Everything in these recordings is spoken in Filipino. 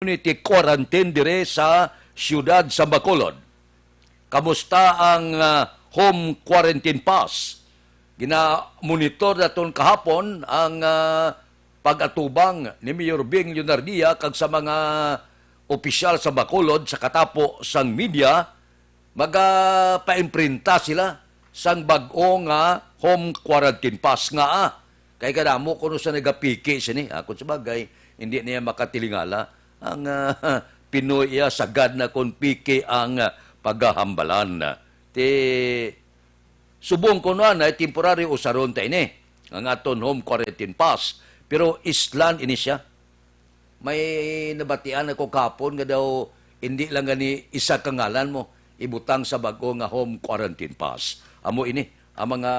community quarantine dire sa siyudad sa Bacolod. Kamusta ang home quarantine pass? Gina-monitor naton kahapon ang pag-atubang ni Mayor Bing Leonardia kag sa mga opisyal sa Bacolod sa katapo sang media magapaimprenta sila sang bag-o nga home quarantine pass nga kay kadamo kuno sa nagapiki sini kung sabagay hindi niya makatilingala ang Pinoy sagad na kon piki ang paghahambalan. Subong ko na temporary usaron ta ini ang aton home quarantine pass pero islan ini siya. May nabatian ako kapon nga daw hindi lang gani isa ka ngalan mo ibutang sa bago nga home quarantine pass. Amo ini ang mga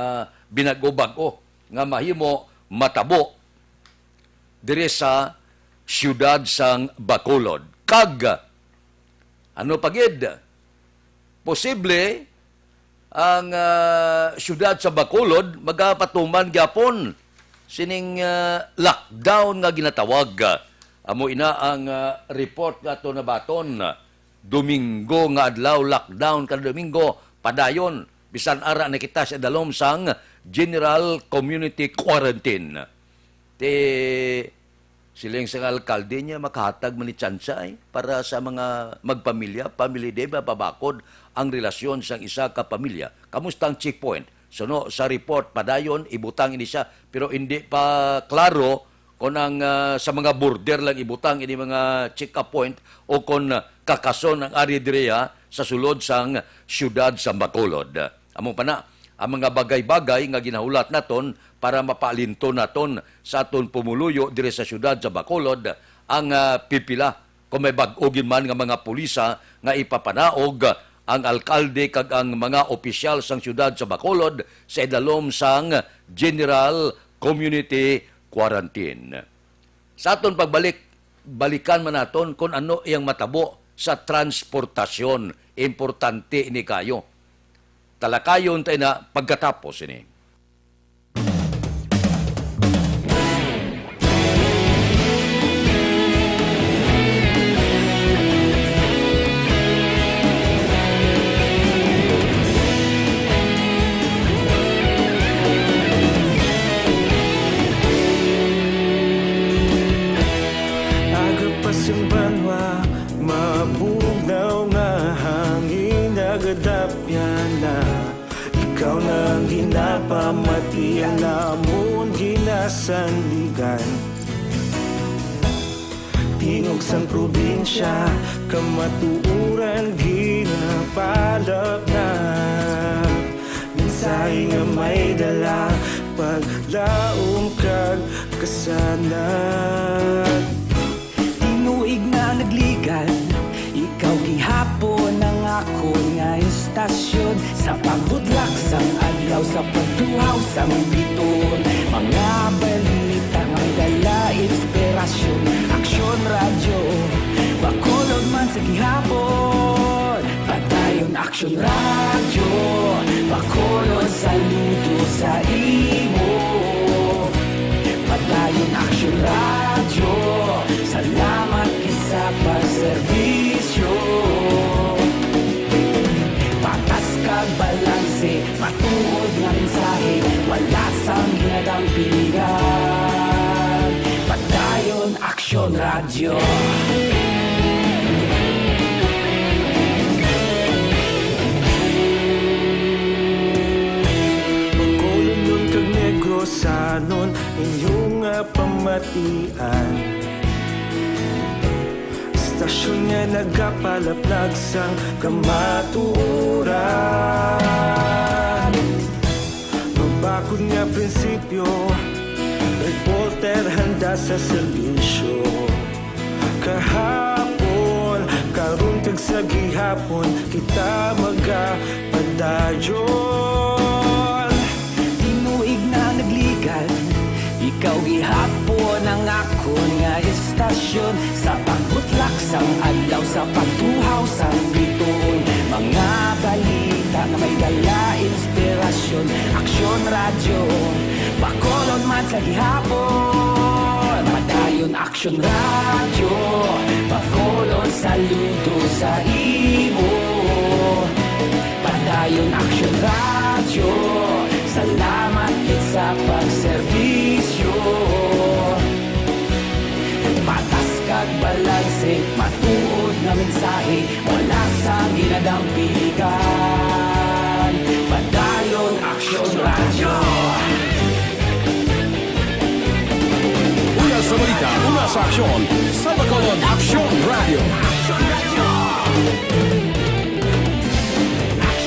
binago-bago nga mahimo matabo dire sa siyudad sang Bacolod. Kag ano pagid? Posible ang siyudad sa Bacolod magapatuman gyapon sining lockdown nga ginatawag. Amo ina ang report nga to na baton. Domingo nga adlaw lockdown kada Domingo padayon bisan ara na kita sa dalom sang General Community Quarantine. Siling sa alkalde niya makahatag man ni tsansa para sa mga magpamilya, family day mapabakod ang relasyon sang isa ka pamilya. Kamusta ang checkpoint? So no, sa report padayon ibutang ini siya pero hindi pa klaro kung ang sa mga border lang ibutang ini mga check-up point o kung kakason ang ari direya sa sulod sang siyudad sa Bacolod. Among pana ang mga bagay-bagay nga ginahulat naton para mapalinto naton sa aton pumuluyo dire sa siyudad sa Bacolod ang pipila kung may bag-ogin man nga mga pulisa nga ipapanaog ang alkalde kag ang mga opisyal sang siyudad sa Bacolod sa idalom sang General Community Quarantine. Sa aton balikan man naton kung ano iyang matabo sa transportasyon. Importante ini kayo. Talakayon tayo na pagkatapos ini. Agapasang banwa, mabugnaw nga hangin nagadapyan na. Ikaw na ang ginapamatian namon ginasandigan. Tingog sang probinsya, kamatuuran ginapalap na. Minsay nga may dala, paglaom kag kasanat. Tinuig na nagligan, ikaw gihapon ang ako nga istasyon. Sa paghudlak sang adlaw, sa pagtuhaw sang biton. Mga balita nga dala inspirasyon. Aksyon radyo, Bacolod man sa gihapon. Padayon aksyon radyo, Bacolod saludo sa imo. Padayon aksyon radyo, salamat kisa pagserbisyo. Patas kag balanse, matuod nga mensahe, wala sang ginadang pilihan. Padayon aksyon radyo. Bacolod nun kag Negrosanon, inyong pamatian. Istasyon nga nagapalaplag sang kamatuuran. Mabakod nga prinsipyo, reporter handa sa serbisyo. Kahapon, karon kag sa gihapon, kita magapadayon. Tinuig na nagligan, ikaw gihapon ang ako nga istasyon. Sa pagbutlak sang adlaw, sa pagtuhaw sang biton. Mga balita na may dala inspirasyon. Aksyon radyo, Bacolod man sa gihapon. Padayon Padayon Action Radio, pakolon saludo sa imo. Padayon Action Radio, salamat kit sa pagserbisyo. Patas kag balanse, matuod nga mensahe, wala sa ginadampigan. Padayon Action Radio. Una sa balita, una sa aksyon, sa Bacolod Action Radio.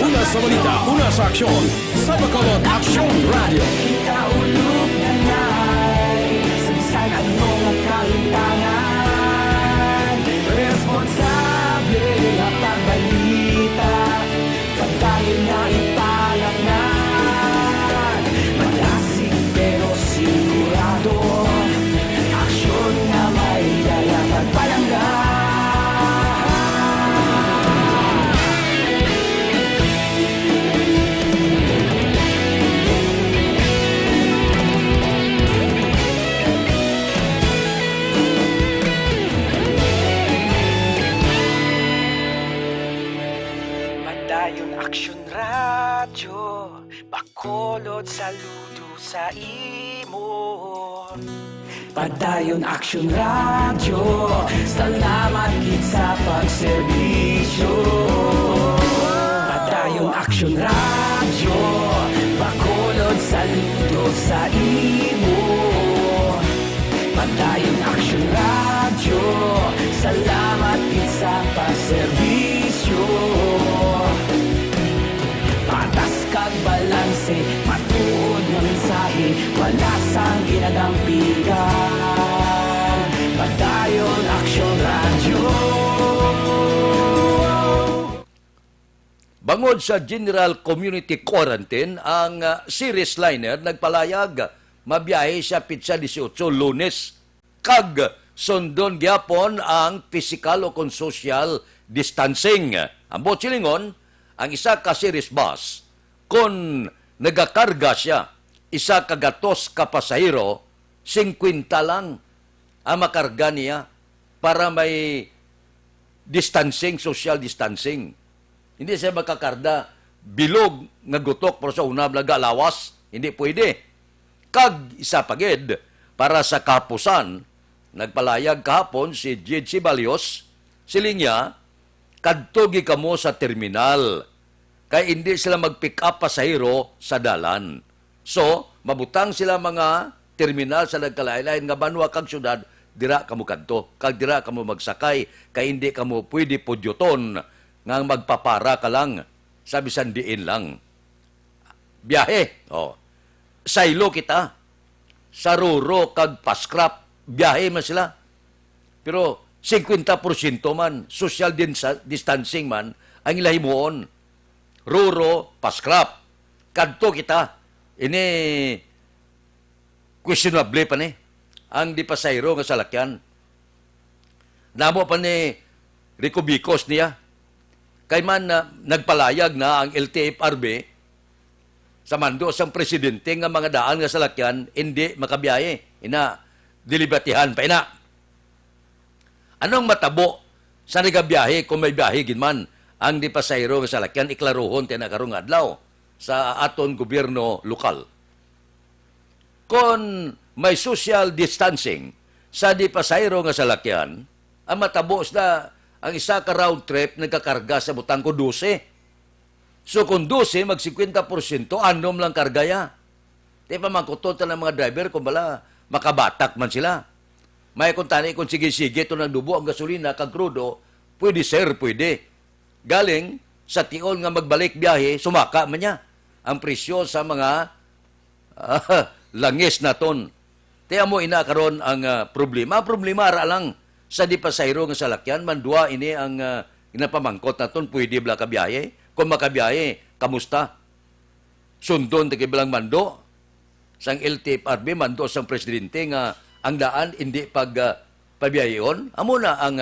Una sa balita, una sa aksyon, sa Bacolod Action Radio. Ikaulog na na'y Sansan ang mga kalintangan. Responsable ang pagbalita, pagdayon na ipalaknan. Malasig pero sigurado, aksyon na may dala pagpalanggan. Padayon Action Radio, bakolod saludo sa imo. Padayon Action Radio, salamat kit sa pagserbisyo. Padayon Action Radio, bakolod saludo sa imo. Padayon Action Radio, salamat kit sa pagserbisyo. Patas kag balanse, matuod nga mensahe, wala sang ginadampigan. Padayon Action Radio. Bangod sa General Community Quarantine, ang series liner nagpalayag mabiyahe sa Pitsa 18 Lunes kag sundon gyapon ang physical o kon social distancing. Ang botsilingon, ang isa ka series bus kung nagakarga siya isa ka gatos ka pasahero, 50 lang ang makarga niya para may distancing, social distancing. Hindi siya makakarda bilog nga gutok pero sa una blaga lawas, hindi pwede. Kag isa pagid para sa kapusan, nagpalayag kahapon si J.C. Balios, siling niya, kadto gi kamo sa terminal kay hindi sila mag-pick up pasahero sa dalan. So, mabutang sila mga terminal sa nagkalain-lain nga banwa kag syudad, dira kamo kadto, kag dira kamo magsakay kay hindi kamo pwede pudyuton nga magpapara ka lang, sabi sandiin lang. Biyahe, saylo kita, sa Ruro kag Paskrap, biyahe man sila. Pero 50% man, social distancing man, ang ilahimuon. Ruro, Paskrap, kadto kita, ini questionable pa ni, ang di pasayro nga salakyan. Namo pa ni Rico Bicos niya, kay man nagpalayag na ang LTFRB sa mando sang presidente nga mga daan nga salakyan hindi makabiyahe. Ina, dilibatihan pa ina. Anong matabo sa nagabiyahe kung may biyahe ginman ang di pasayro nga salakyan iklaruhon tayo na karong adlaw sa aton gobyerno lokal. Kung may social distancing sa di pasayro nga salakyan, ang matabo na ang isa ka round trip nagkakarga sa butang ko 12. So kung 12, mag 50%, anom lang kargaya. Di pa mangkutot ng mga driver kung bala makabatak man sila. May kung tani, kung sige-sige ito nagdubo ang gasolina, kag krudo, pwede sir, pwede. Galing sa tiol nga magbalik biyahe, sumaka man niya ang presyo sa mga langis na ton. Tiyan mo inakaroon ang problema. Problema ara lang sa di pasayro nga salakyan, mandua ini ang inapamangkot na ton, pwede bala kabiyahe. Kung makabiyahe, kamusta? Sundon, tigibilang mando, sang LTFRB, mando sang presidente nga ang daan hindi pagbiyaheon. Amo na ang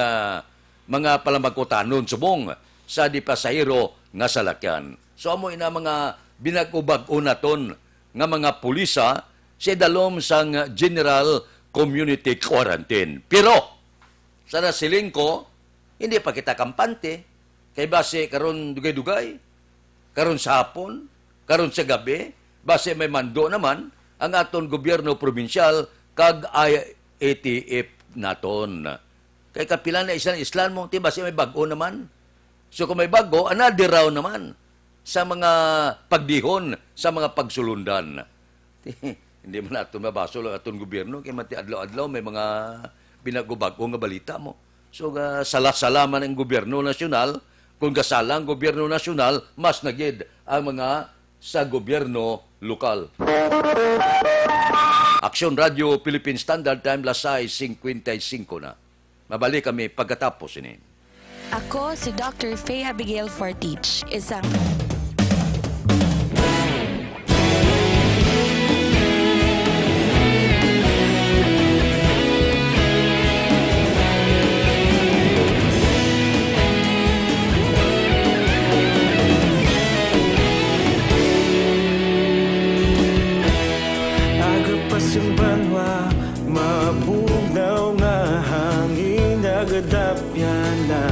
mga palamagkutanon subong sa di pasahero nga salakyan. So amo ina mga binag-ubag unaton nga mga pulisa sa dalom sang General community quarantine. Pero, sa nasiling ko, hindi pa kita kampante. Kay base karon dugay-dugay, karon sa hapon, karon sa gabi, base may mando naman ang aton gobyerno probinsyal kag IATF naton. Kay kapila na islan mo, tiba siya may bago naman. So kung may bago, another round naman sa mga pagdihon, sa mga pagsulundan. Hindi man natin mabaso lang aton gobyerno, kaya mati adlaw-adlaw may mga binago-bago nga balita mo. So sala-salaman ang gobyerno nasyonal, kung kasala ang gobyerno nasyonal, mas nagid ang mga sa gobyerno lokal. Aksyon Radio Philippine Standard Time, lasay 55 na. Mabalik kami pagkatapos ini. Ako si Dr. Faye Abigail Fortich, isang Agapasin banwa, mabugnaw nga hangin nagadapyan na.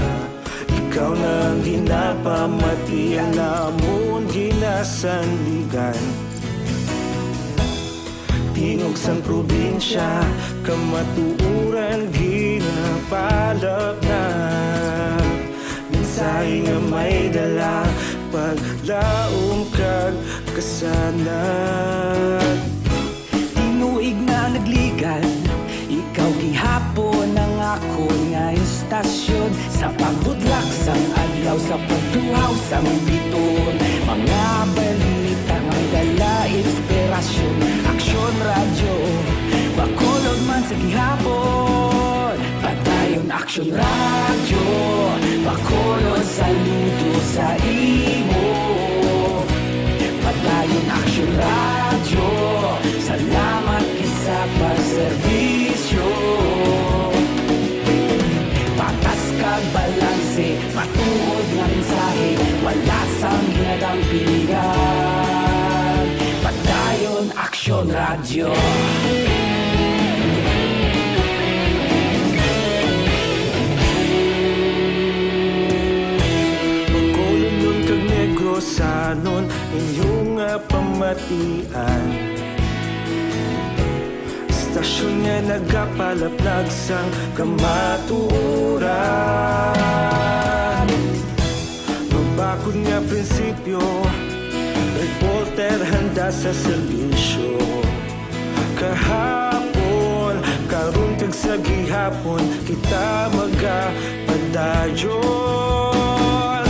Ikaw nang ginapamatian namon ginasandigan. Tingog sang probinsya, kamatuuran ginapalap na. Minsay nga may dala, paglaom kag kasanag. Tinuig na nagligan, ikaw gihapon ang ako nga istasyon. Sa pagbutlak sang adlaw, sa pagtuhaw sang biton. Mga balita may dala inspirasyon. Aksyon radyo, bakolod man sa gihapon. Patayon aksyon radyo, bakolod saludo sa imo. Patayon aksyon radyo, salamat kisa pagserbisyo. Patas kag balanse, matuod nga mensahe, wala sang ginadang pilihan. Patayon aksyon radyo. Magkulunod kag negrosanon, inyong nga pamatian. Istasyon nga nagapalaplag sang kamatuoran. Mabakod nga prinsipyo, reporter handa sa serbisyo. Kahapon, karon kag sa gihapon, kita magapadayon.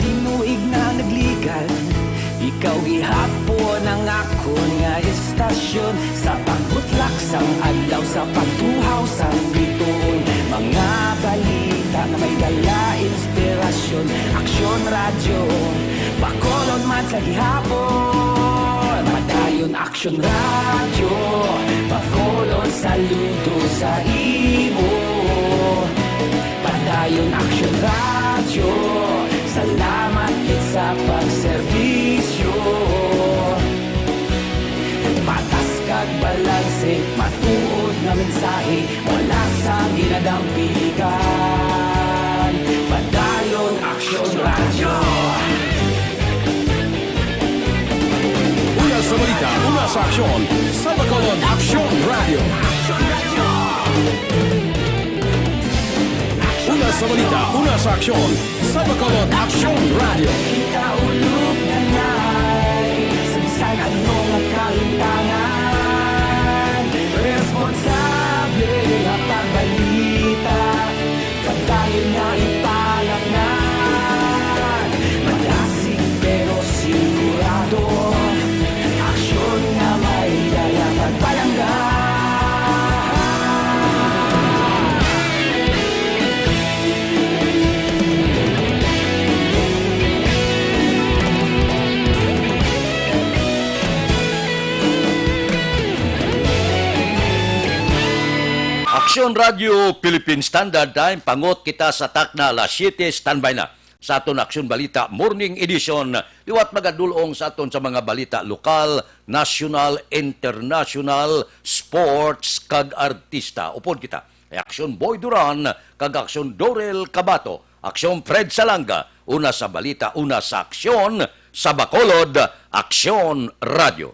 Tinuig na nagligan, ikaw gihapon ang ako nga istasyon. Sa pagbutlak sang adlaw, sa pagtuhaw sang biton. Mga balita na may dala inspirasyon. Aksyon radyo, bakolod man sa gihapon. Padayon aksyon radyo, bakolod saludo sa imo. Padayon aksyon radyo, salamat kit sa pagserbisyo. Patas kag balanse, matuod na mensahe, wala sa ginadang piligan. Padayon aksyon radyo. Una sa balita, una sa aksyon, sa Bacolod Aksyon Radio. Una sa balita, una sa aksyon, sa Bacolod Aksyon Radio. Ikaulog na na'y Samsan ano nga kalintangan. Responsable ang pagbalita, pagdayon na ipalangan. Malasig pero sigurado, aksyon na may dala pagpalanggan. Aksyon Radio Philippine Standard Time, pangot kita sa takna alas 7, standby na. sa aton Aksyon Balita Morning Edition. Liwat magadulong sa aton sa mga balita lokal, national, international, sports, kag artista. Upod kita. Aksyon Boy Duran, kag Aksyon Dorel Cabato, Aksyon Fred Salanga, una sa balita, una sa aksyon, sa Bacolod, Aksyon Radio.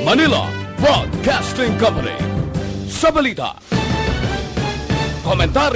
Manila Broadcasting Company. Sa balita. Komentaryo